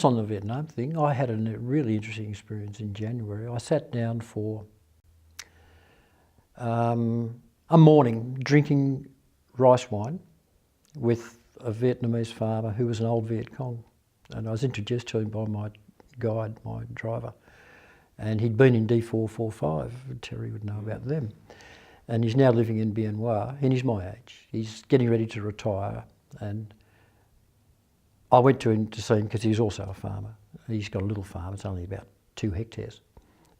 On the Vietnam thing, I had a really interesting experience in January. I sat down for a morning drinking rice wine with a Vietnamese farmer who was an old Viet Cong. And I was introduced to him by my guide, my driver. And he'd been in D445, Terry would know about them. And he's now living in Bien Hoa, and he's my age. He's getting ready to retire. And I went to him to see him because he's also a farmer. He's got a little farm, it's only about 2 hectares.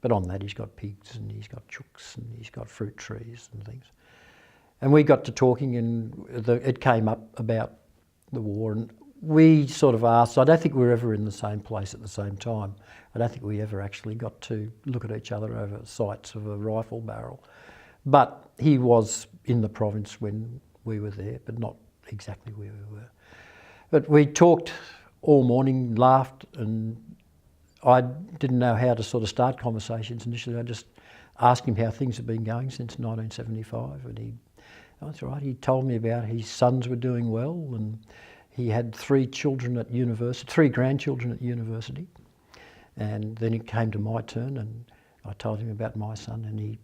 But on that he's got pigs and he's got chooks and he's got fruit trees and things. And we got to talking and it came up about the war, and we sort of asked, I don't think we were ever in the same place at the same time. I don't think we ever actually got to look at each other over sights of a rifle barrel. But he was in the province when we were there, but not exactly where we were. But we talked all morning, laughed, and I didn't know how to sort of start conversations initially. I just asked him how things had been going since 1975, and that's right. He told me about his sons were doing well, and he had 3 children at university, 3 grandchildren at university. And then it came to my turn, and I told him about my son, and he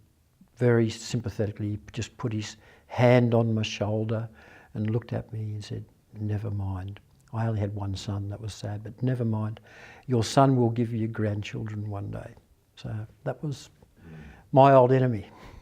very sympathetically just put his hand on my shoulder and looked at me and said, "Never mind. I only had 1 son, that was sad, but never mind. Your son will give you grandchildren one day." So that was my old enemy.